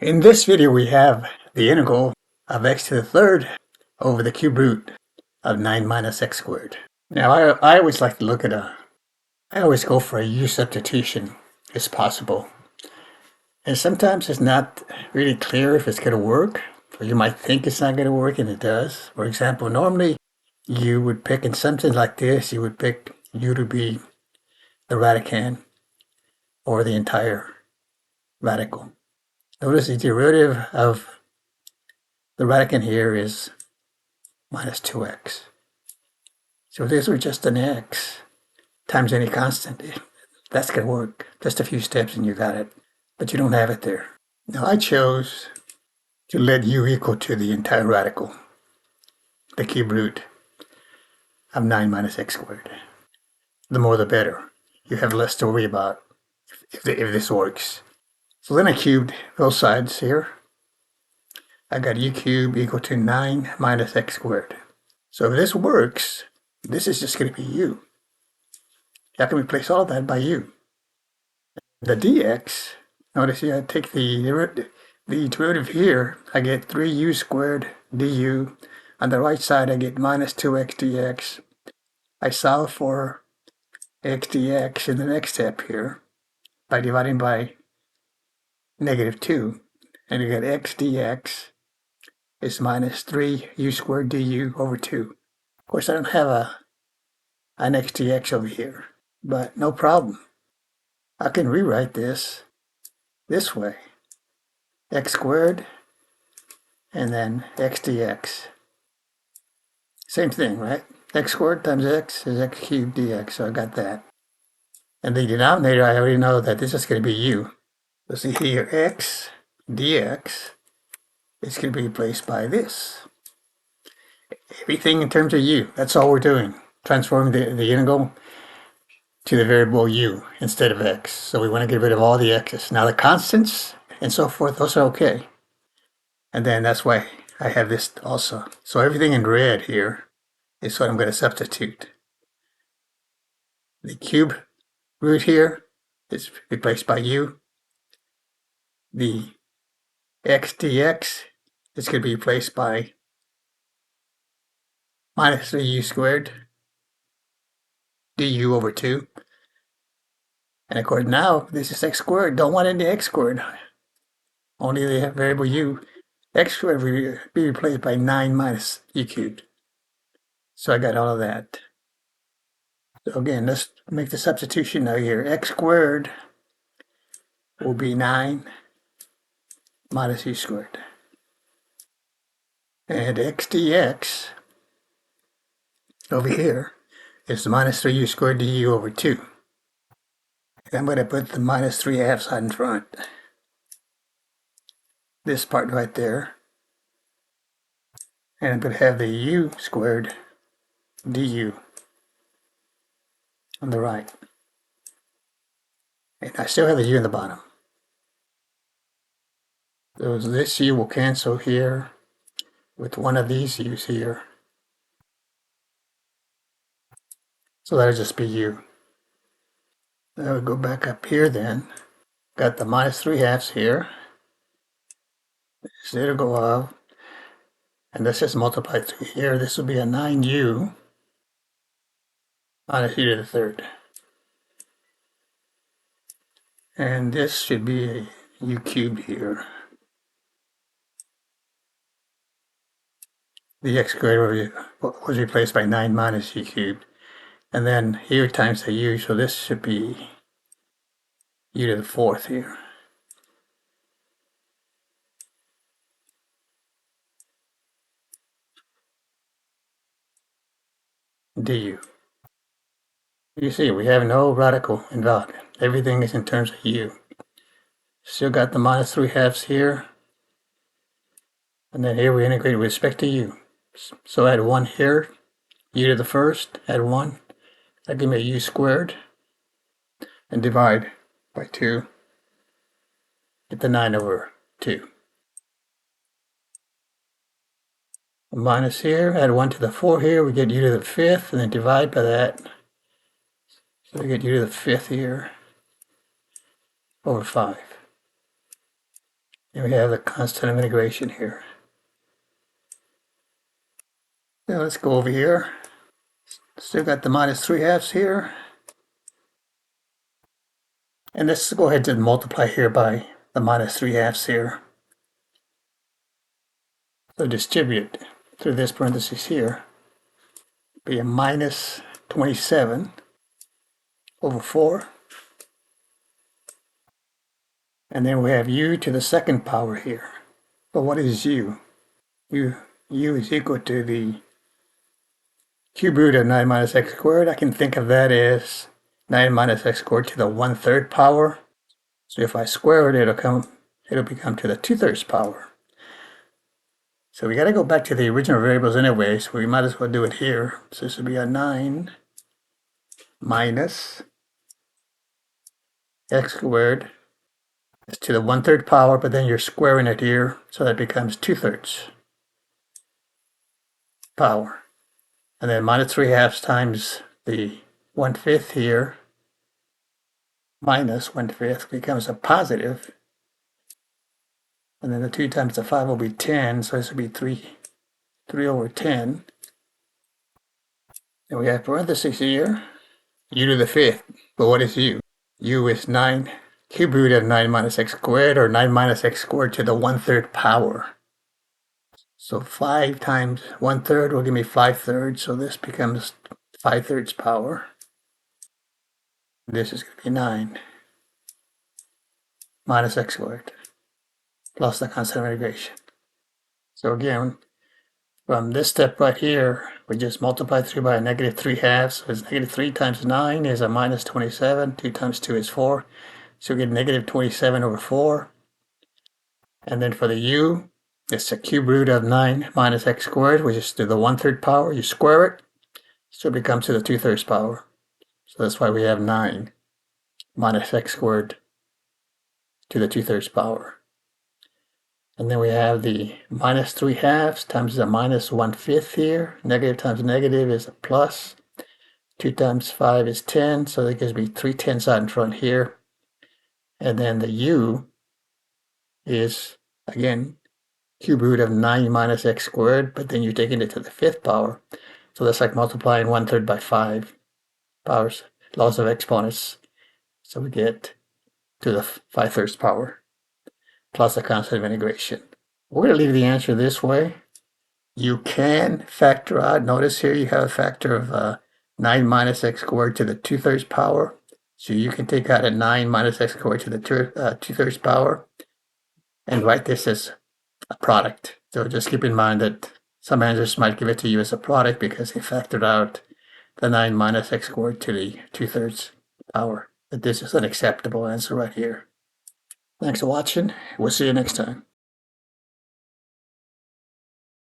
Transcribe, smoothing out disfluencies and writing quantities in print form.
In this video we have the integral of x to the third over the cube root of 9 minus x squared. Now I always like to look at I always go for a u-substitution if possible. And sometimes it's not really clear if it's going to work, or you might think it's not going to work and it does. For example, normally you would pick in something like this, you would pick u to be the radicand or the entire radical. Notice the derivative of the radicand here is minus 2x. So if this were just an x times any constant, that's going to work. Just a few steps and you got it. But you don't have it there. Now I chose to let u equal to the entire radical, the cube root of 9 minus x squared. The more the better. You have less to worry about if this works. So then I cubed both sides here. I got u cubed equal to 9 minus x squared. So if this works, this is just going to be u. I can replace all of that by u. The dx, notice here I take the derivative here, I get 3u squared du. On the right side I get minus 2x dx. I solve for x dx in the next step here by dividing by negative 2. And you get x dx is minus 3u squared du over 2. Of course I don't have an x dx over here, but no problem. I can rewrite this way. X squared and then x dx. Same thing, right? X squared times x is x cubed dx, so I got that. And the denominator, I already know that this is going to be u. So see here, x dx is going to be replaced by this. Everything in terms of u, that's all we're doing. Transforming the integral to the variable u instead of x. So we want to get rid of all the x's. Now the constants and so forth, those are okay. And then that's why I have this also. So everything in red here is what I'm going to substitute. The cube root here is replaced by u. The x dx is going to be replaced by minus 3u squared du over 2. And of course now this is x squared. Don't want any x squared. Only the variable u. X squared will be replaced by 9 minus u cubed. So I got all of that. So again, let's make the substitution now here. X squared will be 9 minus u squared. And x dx over here is minus 3u squared du over 2. And I'm going to put the minus 3/2 in front. This part right there. And I'm going to have the u squared du on the right. And I still have the u in the bottom. So this u will cancel here with one of these u's here. So that'll just be u. Now we'll go back up here then. Got the minus 3/2 here. This integral of, and let's just multiply through here. This will be a 9u minus u to the third. And this should be a u cubed here. The x squared was replaced by 9 minus u cubed. And then here times the u, so this should be u to the fourth here. Du. You see, we have no radical involved. Everything is in terms of u. Still got the minus 3/2 here. And then here we integrate with respect to u. So add 1 here, u to the first, add 1. That gives me a u squared. And divide by 2. Get the 9 over 2. A minus here, add 1 to the 4 here, we get u to the 5th, and then divide by that. So we get u to the 5th here over 5. And we have the constant of integration here. Now let's go over here. Still got the minus 3/2 here. And let's go ahead and multiply here by the minus 3/2 here. So distribute through this parenthesis here. Be a minus 27 over 4. And then we have u to the second power here. But what is u? U is equal to the cube root of 9 minus x squared. I can think of that as 9 minus x squared to the 1/3 power. So if I square it, it'll become to the 2/3 power. So we got to go back to the original variables anyway, so we might as well do it here. So this would be a 9 minus x squared. It's to the 1/3 power, but then you're squaring it here, so that becomes 2/3 power. And then minus 3/2 times the 1/5 here, minus 1/5 becomes a positive. And then the 2 times the 5 will be 10, so this will be 3 over 10. And we have parentheses here, u to the 5th. But what is u? U is 9 cube root of 9 minus x squared, or 9 minus x squared to the 1/3 power. So 5 times 1/3 will give me 5/3, so this becomes 5/3 power. This is going to be 9 minus x squared plus the constant of integration. So again, from this step right here, we just multiply through by a negative 3/2. So it's negative 3 times 9 is a minus 27. 2 times 2 is 4. So we get negative 27 over 4. And then for the u, it's the cube root of 9 minus x squared, which is to the 1/3 power. You square it, so it becomes to the 2/3 power. So that's why we have 9 minus x squared to the 2/3 power. And then we have the minus 3/2 times the minus 1/5 here. Negative times negative is a plus. 2 times 5 is 10, so that gives me 3 tenths out in front here. And then the u is, again, cube root of 9 minus x squared, but then you're taking it to the 5th power. So that's like multiplying 1/3 by 5 powers, laws of exponents. So we get to the 5/3 power plus the constant of integration. We're going to leave the answer this way. You can factor out, notice here you have a factor of 9 minus x squared to the 2/3 power. So you can take out a 9 minus x squared to the 2/3 power and write this as a product. So just keep in mind that some answers might give it to you as a product because they factored out the 9 minus x squared to the 2/3 power. But this is an acceptable answer right here. Thanks for watching. We'll see you next time.